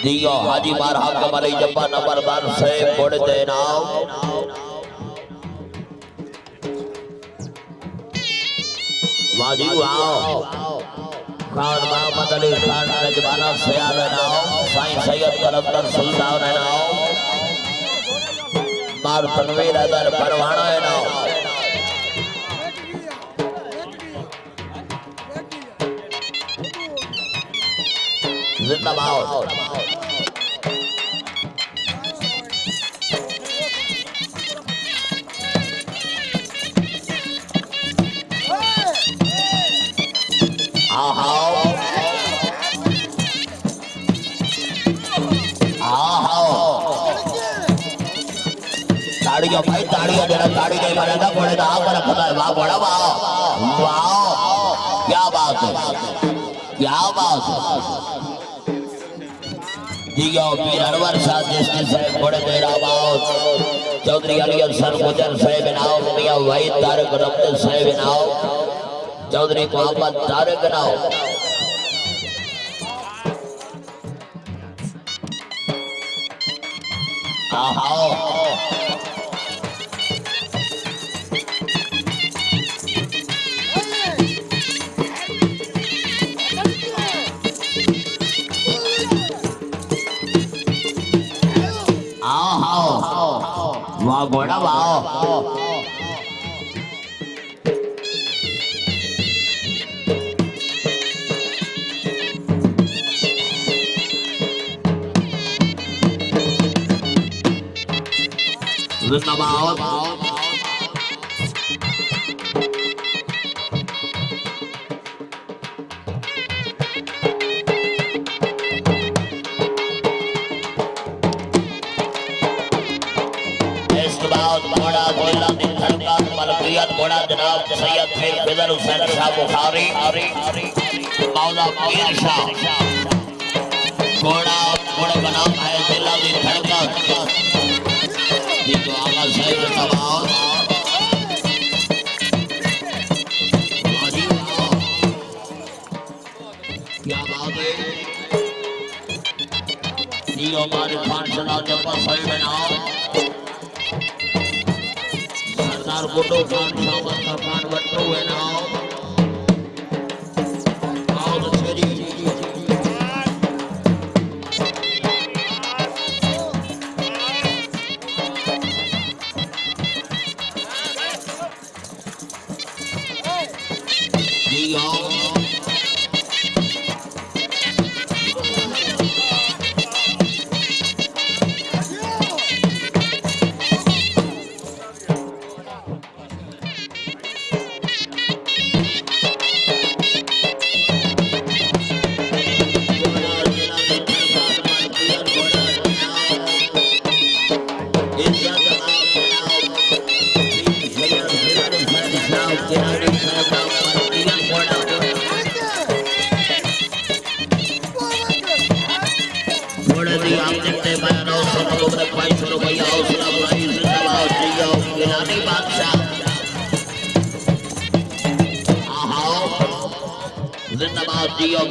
दियो हाजी मार हक मलई जब्बा नंबरदार से घोड़े दे नाव वाजी वाओ खान मोहम्मद अली खान मेजबाना सयाल नाव साईं सैयद कलंदर सुल्तान नाव मार तनवीर अदर परवाना नाव जिंदाबाद ताड़ियों भाई ताड़ियों देना ताड़ी नहीं मरेगा घोड़े का आकर रखता है वाह घोड़ा वाह वाह क्या बात है दियो वीर अनवर शाह जिसने से घोड़े दे रहा चौधरी अली अफसर गुजर से बनाओ मियां वहीद तारक रमद से बनाओ चौधरी मोहम्मद तारक नाओ वाह घोड़ा वाह जिंदाबाद घोड़ा गोला दिन धड़का मलकियत घोड़ा जनाब सैयद फिर फिदर हुसैन शाह बुखारी मौला पीर शाह घोड़ा घोड़े का नाम है दिला दिन धड़का जी तो आगा सैयद तबाद क्या बात है जी हमारे खान सदा जब सही बनाओ गुड्डो खान शाबाश खान बट्टू है नाव आओ चली जी आओ जिंदाबाद जियो।